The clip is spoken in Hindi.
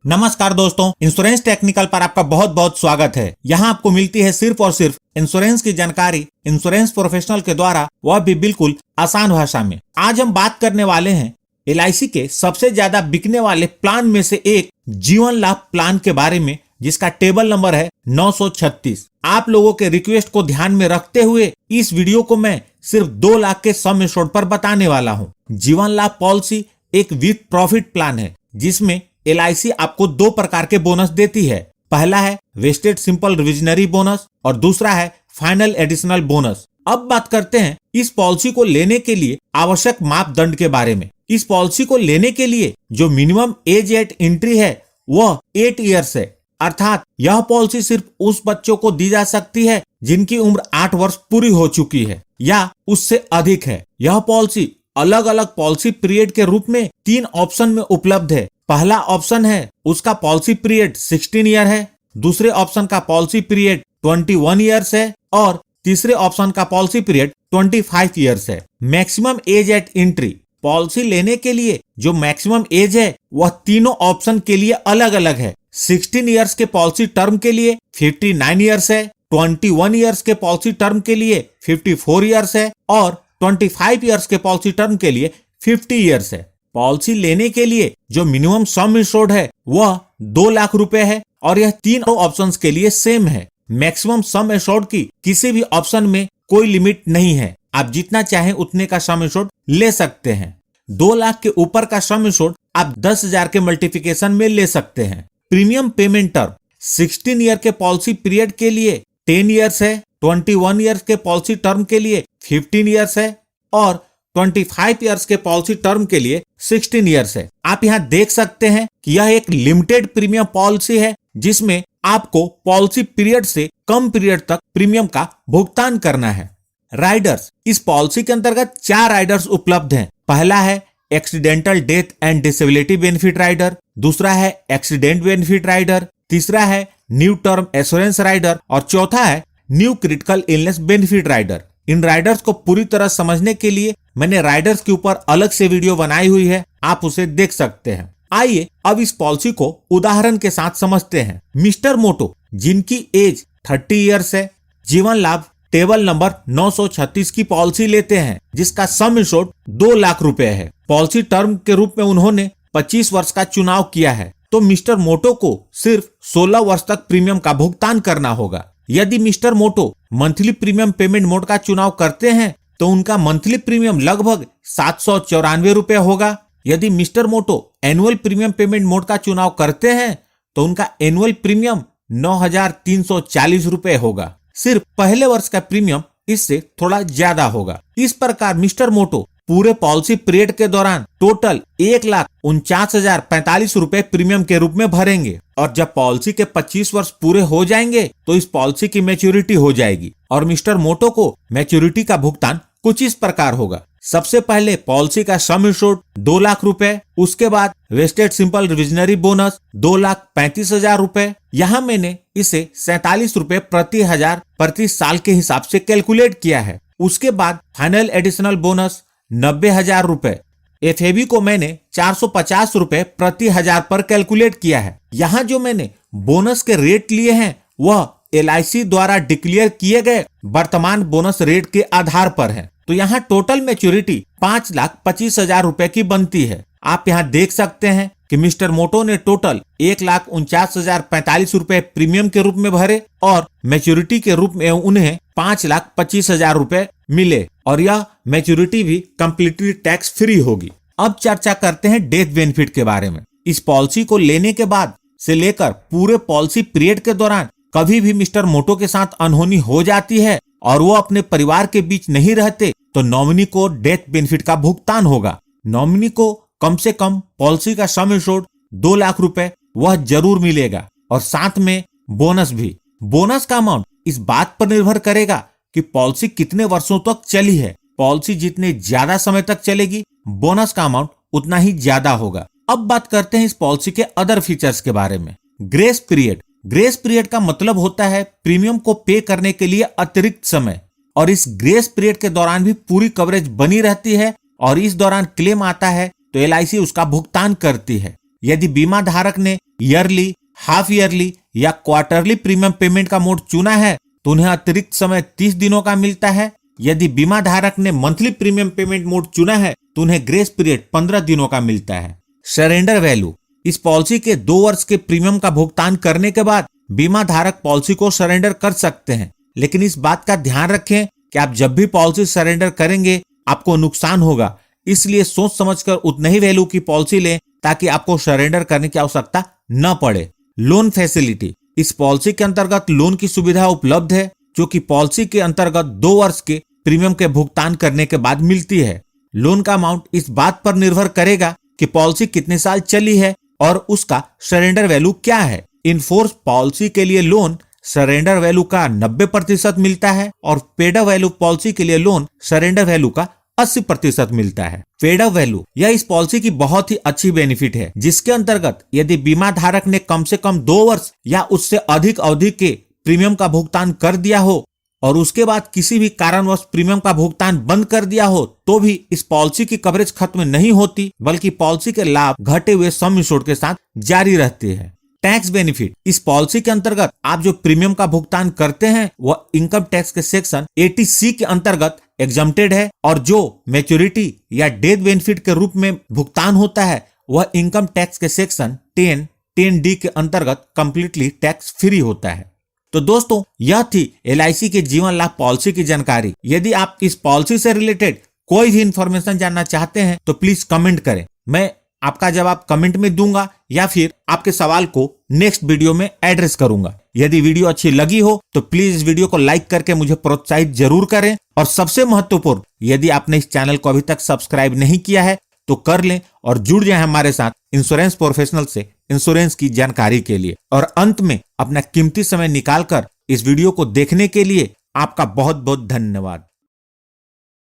नमस्कार दोस्तों, इंश्योरेंस टेक्निकल पर आपका बहुत बहुत स्वागत है। यहाँ आपको मिलती है सिर्फ और सिर्फ इंश्योरेंस की जानकारी इंश्योरेंस प्रोफेशनल के द्वारा, वह भी बिल्कुल आसान भाषा में। आज हम बात करने वाले हैं LIC के सबसे ज्यादा बिकने वाले प्लान में से एक जीवन लाभ प्लान के बारे में, जिसका टेबल नंबर है 936। आप लोगों के रिक्वेस्ट को ध्यान में रखते हुए इस वीडियो को मैं सिर्फ 2 लाख के सम एश्योर्ड पर बताने वाला हूँ। जीवन लाभ पॉलिसी एक विथ प्रॉफिट प्लान है, जिसमें LIC आपको 2 प्रकार के बोनस देती है। पहला है वेस्टेड सिंपल रिविजनरी बोनस और दूसरा है फाइनल एडिशनल बोनस। अब बात करते हैं इस पॉलिसी को लेने के लिए आवश्यक मापदंड के बारे में। इस पॉलिसी को लेने के लिए जो मिनिमम एज एट एंट्री है वह 8 इयर्स है, अर्थात यह पॉलिसी सिर्फ उस बच्चों को दी जा सकती है जिनकी उम्र 8 वर्ष पूरी हो चुकी है या उससे अधिक है। यह पॉलिसी अलग अलग पॉलिसी पीरियड के रूप में 3 ऑप्शन में उपलब्ध है। पहला ऑप्शन है उसका पॉलिसी पीरियड 16 ईयर है, दूसरे ऑप्शन का पॉलिसी पीरियड 21 ईयर्स है और तीसरे ऑप्शन का पॉलिसी पीरियड 25 ईयर्स है। Maximum age eight entry policy लेने के लिए जो मैक्सिमम एज है वह तीनों ऑप्शन के लिए अलग अलग है। 16 ईयर्स के पॉलिसी टर्म के लिए 59 ईयर्स है, 21 ईयर्स के पॉलिसी टर्म के लिए 54 ईयर्स है और 25 ईयर्स के पॉलिसी टर्म के लिए 50 ईयर्स है। पॉलिसी लेने के लिए जो मिनिमम सम एश्योर्ड है वह 2 लाख रुपए है और यह तीनों ऑप्शंस के लिए सेम है। मैक्सिमम सम एश्योर्ड की किसी भी ऑप्शन में कोई लिमिट नहीं है, आप जितना चाहें उतने का सम एश्योर्ड ले सकते हैं। 2 लाख के ऊपर का सम एश्योर्ड आप 10,000 के मल्टीप्लिकेशन में ले सकते हैं। प्रीमियम पेमेंट टर्म 16 ईयर के पॉलिसी पीरियड के लिए 10 ईयर्स है, 21 ईयर्स के पॉलिसी टर्म के लिए 15 ईयर्स है और 25 ईयर्स के पॉलिसी टर्म के लिए 16 ईयर्स है। आप यहाँ देख सकते हैं कि यह एक लिमिटेड प्रीमियम पॉलिसी है, जिसमें आपको पॉलिसी पीरियड से कम पीरियड तक प्रीमियम का भुगतान करना है। राइडर्स, इस पॉलिसी के अंतर्गत 4 राइडर्स उपलब्ध हैं। पहला है accidental death and disability benefit rider, दूसरा है एक्सीडेंट बेनिफिट राइडर, तीसरा है न्यू टर्म एश्योरेंस राइडर और चौथा है new critical illness benefit rider. इन राइडर्स को पूरी तरह समझने के लिए मैंने राइडर्स के ऊपर अलग से वीडियो बनाई हुई है, आप उसे देख सकते हैं। आइए अब इस पॉलिसी को उदाहरण के साथ समझते हैं। मिस्टर मोटो, जिनकी एज 30 इयर्स है, जीवन लाभ टेबल नंबर 936 की पॉलिसी लेते हैं, जिसका सम एश्योर्ड 2 लाख रुपए है। पॉलिसी टर्म के रूप में उन्होंने 25 वर्ष का चुनाव किया है, तो मिस्टर मोटो को सिर्फ 16 वर्ष तक प्रीमियम का भुगतान करना होगा। यदि मिस्टर मोटो मंथली प्रीमियम पेमेंट मोड का चुनाव करते हैं तो उनका मंथली प्रीमियम लगभग 794 रुपए होगा। यदि मिस्टर मोटो एनुअल प्रीमियम पेमेंट मोड का चुनाव करते हैं तो उनका एनुअल प्रीमियम 9,340 रुपए होगा। सिर्फ पहले वर्ष का प्रीमियम इससे थोड़ा ज्यादा होगा। इस प्रकार मिस्टर मोटो पूरे पॉलिसी पीरियड के दौरान टोटल 1,49,045 रुपए प्रीमियम के रूप में भरेंगे और जब पॉलिसी के 25 वर्ष पूरे हो जाएंगे तो इस पॉलिसी की मैच्योरिटी हो जाएगी और मिस्टर मोटो को मैच्योरिटी का भुगतान कुछ इस प्रकार होगा। सबसे पहले पॉलिसी का सम एश्योर्ड 2 लाख रुपए, उसके बाद वेस्टेड सिंपल रिविजनरी बोनस 2,35,000 रुपए। यहाँ मैंने इसे 47 रुपए प्रति हजार प्रति साल के हिसाब से कैलकुलेट किया है। उसके बाद फाइनल एडिशनल बोनस 90,000 रुपए। FAB को मैंने 450 रुपए प्रति हजार पर कैलकुलेट किया है। यहाँ जो मैंने बोनस के रेट लिए हैं वह LIC द्वारा डिक्लेयर किए गए वर्तमान बोनस रेट के आधार पर है। तो यहाँ टोटल मैच्योरिटी 5,25,000 रुपए की बनती है। आप यहाँ देख सकते हैं कि मिस्टर मोटो ने टोटल 1,49,045 रुपए प्रीमियम के रूप में भरे और मैच्योरिटी के रूप में उन्हें 5,25,000 रुपए मिले और यह मैच्योरिटी भी कंप्लीटली टैक्स फ्री होगी। अब चर्चा करते हैं डेथ बेनिफिट के बारे में। इस पॉलिसी को लेने के बाद से लेकर पूरे पॉलिसी पीरियड के दौरान कभी भी मिस्टर मोटो के साथ अनहोनी हो जाती है और वो अपने परिवार के बीच नहीं रहते तो नॉमिनी को डेथ बेनिफिट का भुगतान होगा। नॉमिनी को कम से कम पॉलिसी का सम एश्योर्ड 2 लाख रुपए वह जरूर मिलेगा और साथ में बोनस भी। बोनस का अमाउंट इस बात पर निर्भर करेगा कि पॉलिसी कितने वर्षों तक चली है। पॉलिसी जितने ज्यादा समय तक चलेगी बोनस का अमाउंट उतना ही ज्यादा होगा। अब बात करते हैं इस पॉलिसी के अदर फीचर्स के बारे में। ग्रेस पीरियड, ग्रेस पीरियड का मतलब होता है प्रीमियम को पे करने के लिए अतिरिक्त समय, और इस ग्रेस पीरियड के दौरान भी पूरी कवरेज बनी रहती है और इस दौरान क्लेम आता है तो LIC उसका भुगतान करती है। यदि बीमा धारक ने ईयरली, हाफ ईयरली या क्वार्टरली प्रीमियम पेमेंट का मोड चुना है तो उन्हें अतिरिक्त समय 30 दिनों का मिलता है। यदि बीमा धारक ने मंथली प्रीमियम पेमेंट मोड चुना है तो उन्हें ग्रेस पीरियड 15 दिनों का मिलता है। सरेंडर वैल्यू, इस पॉलिसी के 2 वर्ष के प्रीमियम का भुगतान करने के बाद बीमा धारक पॉलिसी को सरेंडर कर सकते हैं, लेकिन इस बात का ध्यान रखें कि आप जब भी पॉलिसी सरेंडर करेंगे आपको नुकसान होगा, इसलिए सोच समझकर उतने ही वैल्यू की पॉलिसी लें ताकि आपको सरेंडर करने की आवश्यकता न पड़े। लोन फैसिलिटी, इस पॉलिसी के अंतर्गत लोन की सुविधा उपलब्ध है जो कि पॉलिसी के अंतर्गत 2 वर्ष के प्रीमियम के भुगतान करने के बाद मिलती है। लोन का अमाउंट इस बात पर निर्भर करेगा कि पॉलिसी कितने साल चली है और उसका सरेंडर वैल्यू क्या है। इनफोर्स पॉलिसी के लिए लोन सरेंडर वैल्यू का 90% मिलता है और पेड अप वैल्यू पॉलिसी के लिए लोन सरेंडर वैल्यू का 80% मिलता है। पेड अप वैल्यू, यह इस पॉलिसी की बहुत ही अच्छी बेनिफिट है जिसके अंतर्गत यदि बीमा धारक ने कम से कम 2 वर्ष या उससे अधिक अवधि के प्रीमियम का भुगतान कर दिया हो और उसके बाद किसी भी कारणवश प्रीमियम का भुगतान बंद कर दिया हो तो भी इस पॉलिसी की कवरेज खत्म नहीं होती, बल्कि पॉलिसी के लाभ घटे हुए सम इंश्योर्ड के साथ जारी रहते हैं। टैक्स बेनिफिट, इस पॉलिसी के अंतर्गत आप जो प्रीमियम का भुगतान करते हैं वह इनकम टैक्स के सेक्शन 80C के अंतर्गत एग्जम्प्टेड है और जो मैच्योरिटी या डेथ बेनिफिट के रूप में भुगतान होता है वह इनकम टैक्स के सेक्शन 10D के अंतर्गत कंप्लीटली टैक्स फ्री होता है। तो दोस्तों, यह थी LIC के जीवन लाभ पॉलिसी की जानकारी। यदि आप इस पॉलिसी से रिलेटेड कोई भी इंफॉर्मेशन जानना चाहते हैं तो प्लीज कमेंट करें, मैं आपका जवाब कमेंट में दूंगा या फिर आपके सवाल को नेक्स्ट वीडियो में एड्रेस करूंगा। यदि वीडियो अच्छी लगी हो तो प्लीज इस वीडियो को लाइक करके मुझे प्रोत्साहित जरूर करें और सबसे महत्वपूर्ण, यदि आपने इस चैनल को अभी तक सब्सक्राइब नहीं किया है तो कर लें और जुड़ जाएं हमारे साथ इंश्योरेंस प्रोफेशनल से इंश्योरेंस की जानकारी के लिए। और अंत में अपना कीमती समय निकालकर इस वीडियो को देखने के लिए आपका बहुत बहुत धन्यवाद।